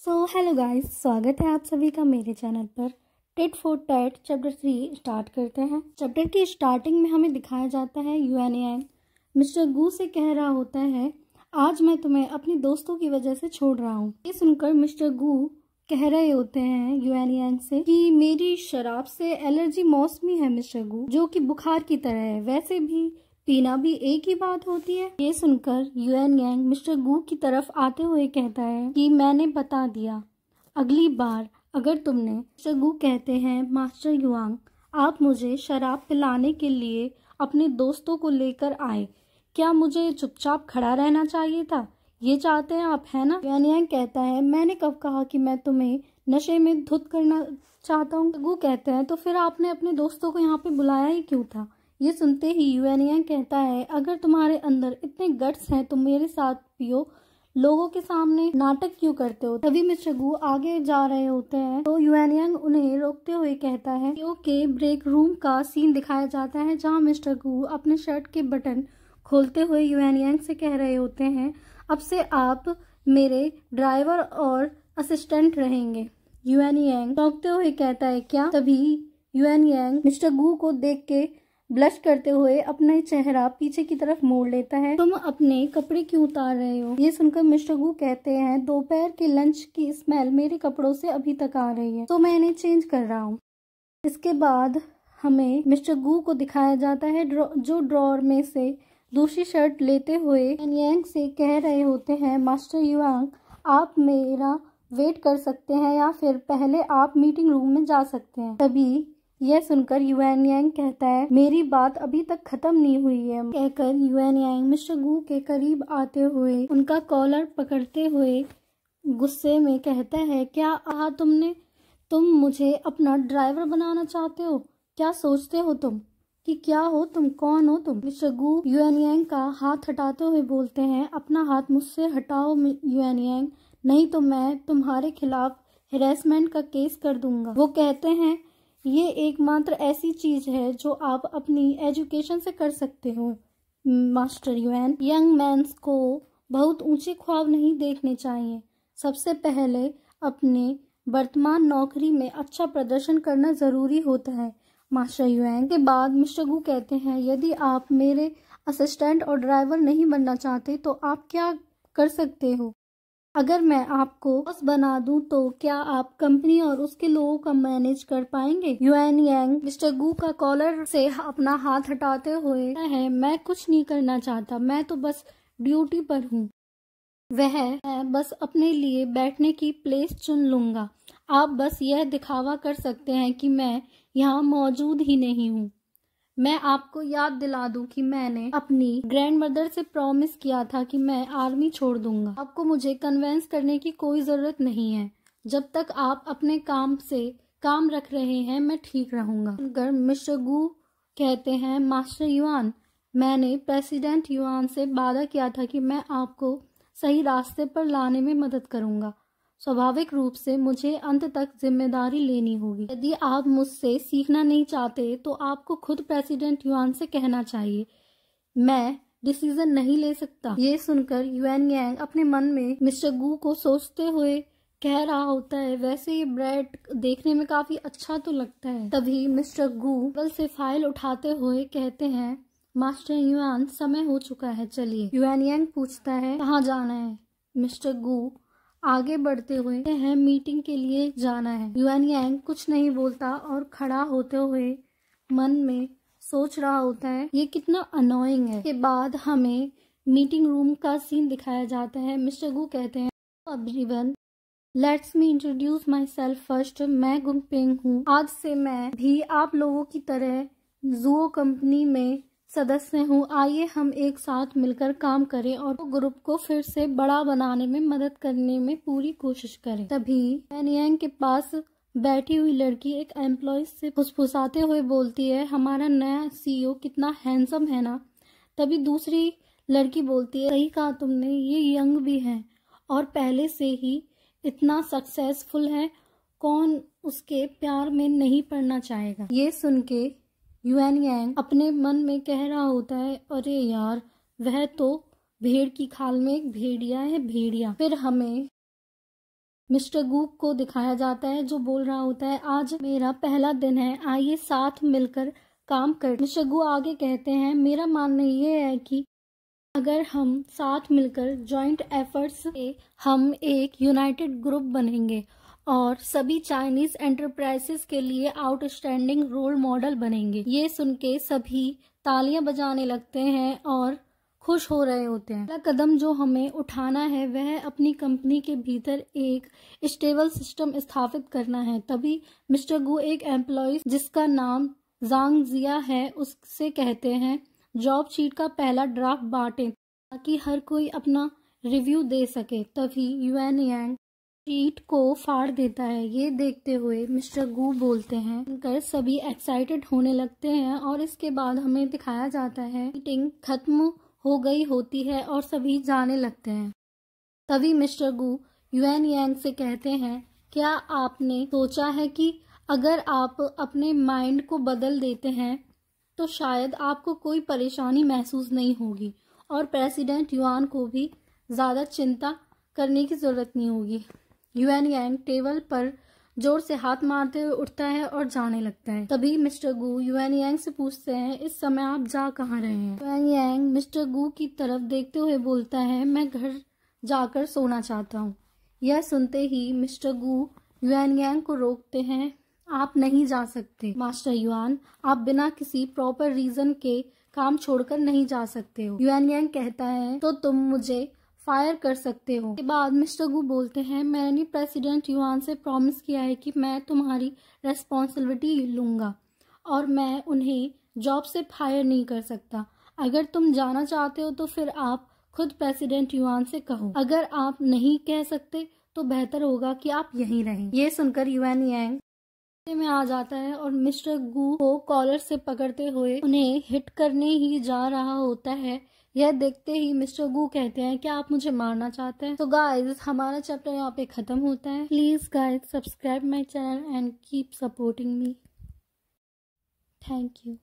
Hello guys, स्वागत है आप सभी का मेरे चैनल पर। Tit for tat chapter 3 start करते हैं। चैप्टर की स्टार्टिंग में हमें दिखाया जाता है युआन यांग मिस्टर गू से कह रहा होता है, आज मैं तुम्हें अपने दोस्तों की वजह से छोड़ रहा हूँ। ये सुनकर मिस्टर गू कह रहे होते हैं युआन यांग से कि मेरी शराब से एलर्जी मौसमी है मिस्टर गू, जो कि बुखार की तरह है। वैसे भी पीना भी एक ही बात होती है। ये सुनकर युआन यांग मिस्टर गू की तरफ आते हुए कहता है कि मैंने बता दिया, अगली बार अगर तुमने। मिस्टर गू कहते हैं, मास्टर युआंग, आप मुझे शराब पिलाने के लिए अपने दोस्तों को लेकर आए, क्या मुझे चुपचाप खड़ा रहना चाहिए था? ये चाहते हैं आप, है ना? युआन यांग कहता है, मैंने कब कहा कि मैं तुम्हें नशे में धुत करना चाहता हूँ? गू कहते हैं, तो फिर आपने अपने दोस्तों को यहाँ पे बुलाया ही क्यों था? ये सुनते ही युआन यांग कहता है, अगर तुम्हारे अंदर इतने गट्स हैं तो मेरे साथ पियो, लोगों के सामने नाटक क्यों करते हो? तभी मिस्टर गू आगे जा रहे होते हैं तो युआन यांग उन्हें रोकते हुए कहता है। के ब्रेक रूम का सीन दिखाया जाता है, जहां मिस्टर गू अपने शर्ट के बटन खोलते हुए युआन यांग से कह रहे होते हैं, अब से आप मेरे ड्राइवर और असिस्टेंट रहेंगे। युआन यांग रोकते हुए कहता है, क्या? तभी युआन यांग मिस्टर गू को देख के ब्लश करते हुए अपना चेहरा पीछे की तरफ मोड़ लेता है। तुम अपने कपड़े क्यों उतार रहे हो? ये सुनकर मिस्टर गू कहते हैं, दोपहर के लंच की स्मेल मेरे कपड़ों से अभी तक आ रही है, तो मैं इन्हें चेंज कर रहा हूँ। इसके बाद हमें मिस्टर गू को दिखाया जाता है जो ड्रॉअर में से दूसरी शर्ट लेते हुए यांग से कह रहे होते हैं, मास्टर युआंग, आप मेरा वेट कर सकते हैं या फिर पहले आप मीटिंग रूम में जा सकते हैं। तभी यह सुनकर युआन यांग कहता है, मेरी बात अभी तक खत्म नहीं हुई है। कहकर युआन यांग मिस्टर गू के करीब आते हुए उनका कॉलर पकड़ते हुए गुस्से में कहता है, क्या कहा तुमने? तुम मुझे अपना ड्राइवर बनाना चाहते हो? क्या सोचते हो तुम कि क्या हो तुम? कौन हो तुम? मिस्टर गू युआन यांग का हाथ हटाते हुए बोलते हैं, अपना हाथ मुझसे हटाओ युआन यांग, नहीं तो मैं तुम्हारे खिलाफ हैरेसमेंट का केस कर दूंगा। वो कहते हैं, ये एकमात्र ऐसी चीज है जो आप अपनी एजुकेशन से कर सकते हो मास्टर युआन। यंग मैन्स को बहुत ऊंचे ख्वाब नहीं देखने चाहिए। सबसे पहले अपने वर्तमान नौकरी में अच्छा प्रदर्शन करना जरूरी होता है मास्टर युआन। के बाद मिस्टर गू कहते हैं, यदि आप मेरे असिस्टेंट और ड्राइवर नहीं बनना चाहते तो आप क्या कर सकते हो? अगर मैं आपको बॉस बना दूं तो क्या आप कंपनी और उसके लोगों का मैनेज कर पाएंगे? युआन यांग मिस्टर गू का कॉलर से अपना हाथ हटाते हुए है, मैं कुछ नहीं करना चाहता, मैं तो बस ड्यूटी पर हूँ। मैं बस अपने लिए बैठने की प्लेस चुन लूंगा। आप बस यह दिखावा कर सकते हैं कि मैं यहाँ मौजूद ही नहीं हूँ। मैं आपको याद दिला दूं कि मैंने अपनी ग्रैंडमदर से प्रॉमिस किया था कि मैं आर्मी छोड़ दूंगा। आपको मुझे कन्वेंस करने की कोई जरूरत नहीं है। जब तक आप अपने काम से काम रख रहे हैं मैं ठीक रहूंगा। अगर मिस्टर गू कहते हैं, मास्टर युआन, मैंने प्रेसिडेंट युआन से वादा किया था कि मैं आपको सही रास्ते पर लाने में मदद करूंगा। स्वाभाविक रूप से मुझे अंत तक जिम्मेदारी लेनी होगी। यदि आप मुझसे सीखना नहीं चाहते तो आपको खुद प्रेसिडेंट युआन से कहना चाहिए, मैं डिसीजन नहीं ले सकता। ये सुनकर युआन यांग अपने मन में मिस्टर गू को सोचते हुए कह रहा होता है, वैसे ये ब्रेड देखने में काफी अच्छा तो लगता है। तभी मिस्टर गू टेबल से फाइल उठाते हुए कहते हैं, मास्टर युआन, समय हो चुका है, चलिए। युआन यांग पूछता है, कहाँ जाना है? मिस्टर गू आगे बढ़ते हुए हैं, मीटिंग के लिए जाना है। युआन यांग कुछ नहीं बोलता और खड़ा होते हुए मन में सोच रहा होता है, ये कितना अनोइंग है। के बाद हमें मीटिंग रूम का सीन दिखाया जाता है। मिस्टर गू कहते हैं, everyone, let's me introduce my self first. मैं गुंगपिंग हूँ। आज से मैं भी आप लोगों की तरह जुओ कंपनी में सदस्य हूँ। आइए हम एक साथ मिलकर काम करें और ग्रुप को फिर से बड़ा बनाने में मदद करने में पूरी कोशिश करें। तभी युआन यांग के पास बैठी हुई लड़की एक एम्प्लॉय से फुसफुसाते हुए बोलती है, हमारा नया सीईओ कितना हैंडसम है ना? तभी दूसरी लड़की बोलती है, सही कहा तुमने, ये यंग भी है और पहले से ही इतना सक्सेसफुल है, कौन उसके प्यार में नहीं पड़ना चाहेगा? ये सुन के युआन यांग अपने मन में कह रहा होता है, अरे यार, वह तो भेड़ की खाल में एक भेड़िया है, भेड़िया। फिर हमें मिस्टर गू को दिखाया जाता है जो बोल रहा होता है आज मेरा पहला दिन है, आइए साथ मिलकर काम कर। मिस्टर गू आगे कहते हैं मेरा मानना ये है कि अगर हम साथ मिलकर जॉइंट एफर्ट्स से हम एक यूनाइटेड ग्रुप बनेंगे और सभी चाइनीज एंटरप्राइजेस के लिए आउटस्टैंडिंग रोल मॉडल बनेंगे। ये सुन के सभी तालियां बजाने लगते हैं और खुश हो रहे होते हैं। पहला कदम जो हमें उठाना है वह अपनी कंपनी के भीतर एक स्टेबल सिस्टम स्थापित करना है। तभी मिस्टर गू एक एम्प्लॉय जिसका नाम जांग जिया है उससे कहते हैं जॉब शीट का पहला ड्राफ्ट बांटें ताकि हर कोई अपना रिव्यू दे सके। तभी युआन यांग शीट को फाड़ देता है। ये देखते हुए मिस्टर गू बोलते हैं कर सभी एक्साइटेड होने लगते हैं और इसके बाद हमें दिखाया जाता है मीटिंग खत्म हो गई होती है और सभी जाने लगते हैं। तभी मिस्टर गू युआन यांग से कहते हैं क्या आपने सोचा है कि अगर आप अपने माइंड को बदल देते हैं तो शायद आपको कोई परेशानी महसूस नहीं होगी और प्रेसिडेंट युआन को भी ज़्यादा चिंता करने की ज़रूरत नहीं होगी। युआन यांग टेबल पर जोर से हाथ मारते हुए उठता है और जाने लगता है। तभी मिस्टर गू युआन यांग से पूछते हैं इस समय आप जा कहाँ रहे हैं। युआन यांग मिस्टर गू की तरफ देखते हुए बोलता है मैं घर जाकर सोना चाहता हूँ। यह सुनते ही मिस्टर गू युआन यांग को रोकते हैं आप नहीं जा सकते मास्टर युआन, आप बिना किसी प्रॉपर रीजन के काम छोड़कर नहीं जा सकते हो। युआन यांग कहता है तो तुम मुझे फायर कर सकते हो। के बाद मिस्टर गू बोलते हैं मैंने प्रेसिडेंट युआन से प्रॉमिस किया है कि मैं तुम्हारी रेस्पॉन्सिबिलिटी लूंगा और मैं उन्हें जॉब से फायर नहीं कर सकता। अगर तुम जाना चाहते हो तो फिर आप खुद प्रेसिडेंट युआन से कहो, अगर आप नहीं कह सकते तो बेहतर होगा कि आप यहीं रहें। ये सुनकर युआन यांग में आ जाता है और मिस्टर गू को कॉलर से पकड़ते हुए उन्हें हिट करने ही जा रहा होता है। यह देखते ही मिस्टर गू कहते हैं क्या आप मुझे मारना चाहते हैं। तो गाइज हमारा चैप्टर यहाँ पे खत्म होता है। Please guys subscribe my channel and keep supporting me. Thank you.